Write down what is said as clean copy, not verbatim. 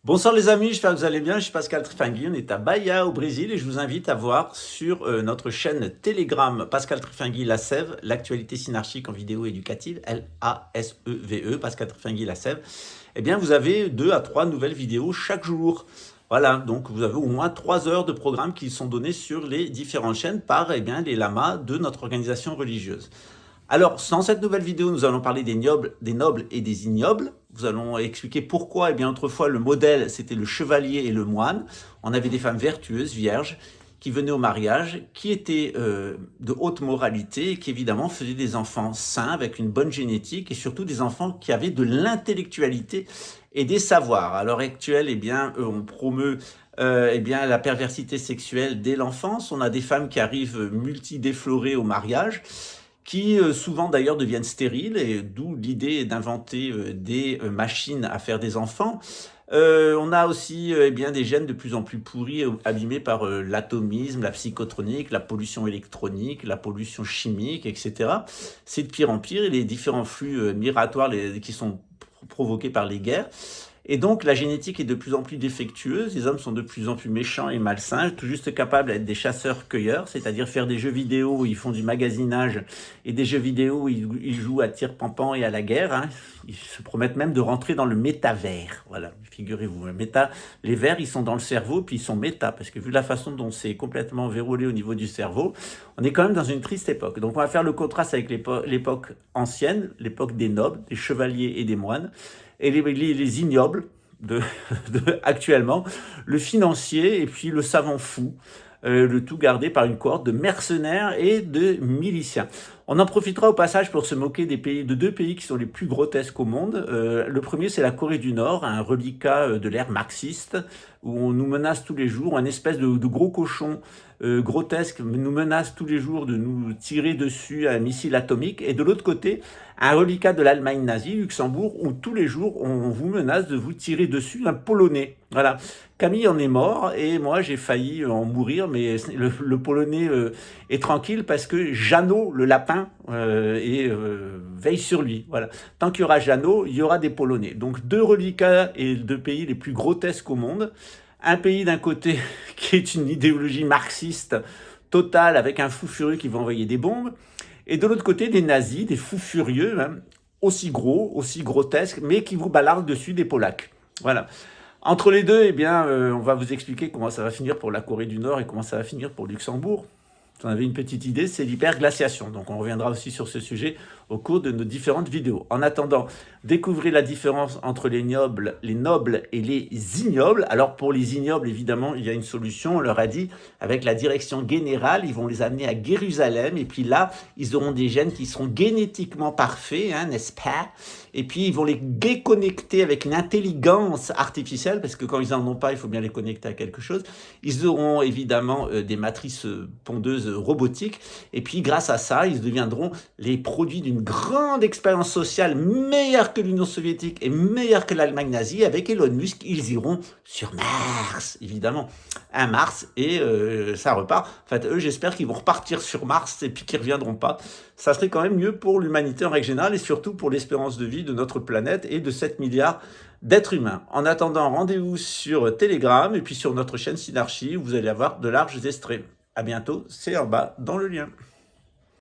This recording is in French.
Bonsoir les amis, j'espère que vous allez bien. Je suis Pascal Trifangui, on est à Bahia au Brésil et je vous invite à voir sur notre chaîne Telegram Pascal Trifangui La Sève, l'actualité synarchique en vidéo éducative, Laseve, Pascal Trifangui La Sève. Eh bien, vous avez 2 à 3 nouvelles vidéos chaque jour. Voilà, donc vous avez au moins 3 heures de programme qui sont données sur les différentes chaînes par les lamas de notre organisation religieuse. Alors, dans cette nouvelle vidéo, nous allons parler des nobles et des ignobles. Nous allons expliquer pourquoi, autrefois, le modèle, c'était le chevalier et le moine. On avait des femmes vertueuses, vierges, qui venaient au mariage, qui étaient de haute moralité, et qui évidemment faisaient des enfants sains, avec une bonne génétique, et surtout des enfants qui avaient de l'intellectualité et des savoirs. À l'heure actuelle, on promeut la perversité sexuelle dès l'enfance. On a des femmes qui arrivent multidéflorées au mariage, qui souvent d'ailleurs deviennent stériles, et d'où l'idée d'inventer des machines à faire des enfants. On a aussi des gènes de plus en plus pourris, abîmés par l'atomisme, la psychotronique, la pollution électronique, la pollution chimique, etc. C'est de pire en pire, et les différents flux migratoires qui sont provoqués par les guerres. Et donc, la génétique est de plus en plus défectueuse, les hommes sont de plus en plus méchants et malsains, tout juste capables d'être des chasseurs-cueilleurs, c'est-à-dire faire des jeux vidéo où ils font du magasinage et des jeux vidéo où ils jouent à tir-pampan et à la guerre. Hein. Ils se promettent même de rentrer dans le métavers. Voilà, figurez-vous. Les vers, ils sont dans le cerveau, puis ils sont méta, parce que vu la façon dont c'est complètement verrouillé au niveau du cerveau, on est quand même dans une triste époque. Donc, on va faire le contraste avec l'époque ancienne, l'époque des nobles, des chevaliers et des moines, et les ignobles actuellement, le financier et puis le savant fou, le tout gardé par une cohorte de mercenaires et de miliciens. On en profitera au passage pour se moquer de 2 pays qui sont les plus grotesques au monde. Le premier, c'est la Corée du Nord, un reliquat de l'ère marxiste, où on nous menace tous les jours, un espèce de gros cochon grotesque nous menace tous les jours de nous tirer dessus un missile atomique. Et de l'autre côté, un reliquat de l'Allemagne nazie, Luxembourg, où tous les jours on vous menace de vous tirer dessus un Polonais. Voilà. Camille en est mort et moi j'ai failli en mourir, mais le Polonais est tranquille parce que Jeannot, le lapin, veille sur lui. Voilà. Tant qu'il y aura Jeannot, il y aura des Polonais. Donc 2 reliquats et 2 pays les plus grotesques au monde. Un pays d'un côté qui est une idéologie marxiste totale avec un fou furieux qui va envoyer des bombes, et de l'autre côté des nazis, des fous furieux, hein, aussi gros, aussi grotesques, mais qui vous balarguent dessus des Polacs. Voilà. Entre les deux, on va vous expliquer comment ça va finir pour la Corée du Nord et comment ça va finir pour Luxembourg. Vous en avez une petite idée, c'est l'hyperglaciation. Donc on reviendra aussi sur ce sujet au cours de nos différentes vidéos. En attendant, découvrez la différence entre les nobles et les ignobles. Alors pour les ignobles, évidemment, il y a une solution. On leur a dit, avec la direction générale, ils vont les amener à Jérusalem. Et puis là, ils auront des gènes qui seront génétiquement parfaits, hein, n'est-ce pas? Et puis ils vont les déconnecter avec une intelligence artificielle, parce que quand ils n'en ont pas, il faut bien les connecter à quelque chose. Ils auront évidemment des matrices pondeuses robotiques, et puis grâce à ça, ils deviendront les produits d'une grande expérience sociale meilleure que l'Union soviétique et meilleure que l'Allemagne nazie. Avec Elon Musk, ils iront sur Mars, évidemment. Un Mars, et ça repart. En fait, eux, j'espère qu'ils vont repartir sur Mars et puis qu'ils ne reviendront pas. Ça serait quand même mieux pour l'humanité en règle générale, et surtout pour l'espérance de vie de notre planète et de 7 milliards d'êtres humains. En attendant, rendez-vous sur Telegram et puis sur notre chaîne Synarchie, où vous allez avoir de larges extraits. À bientôt, c'est en bas dans le lien.